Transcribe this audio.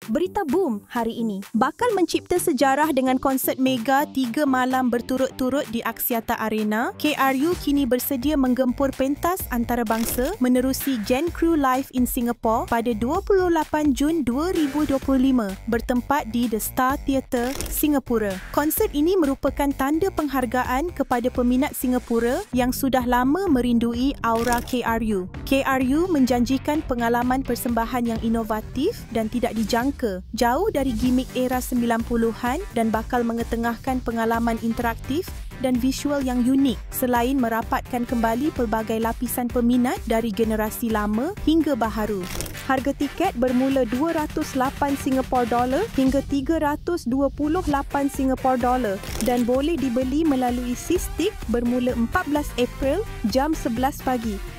Berita boom hari ini. Bakal mencipta sejarah dengan konsert mega 3 malam berturut-turut di Axiata Arena. KRU kini bersedia menggempur pentas antarabangsa menerusi Gen Crew Live in Singapore pada 28 Jun 2025 bertempat di The Star Theatre, Singapura. Konsert ini merupakan tanda penghargaan kepada peminat Singapura yang sudah lama merindui aura KRU. KRU menjanjikan pengalaman persembahan yang inovatif dan tidak dijangka, jauh dari gimik era 90-an dan bakal mengetengahkan pengalaman interaktif dan visual yang unik selain merapatkan kembali pelbagai lapisan peminat dari generasi lama hingga baharu. Harga tiket bermula $208 hingga $328 dan boleh dibeli melalui SeaStick bermula 14 April jam 11 pagi.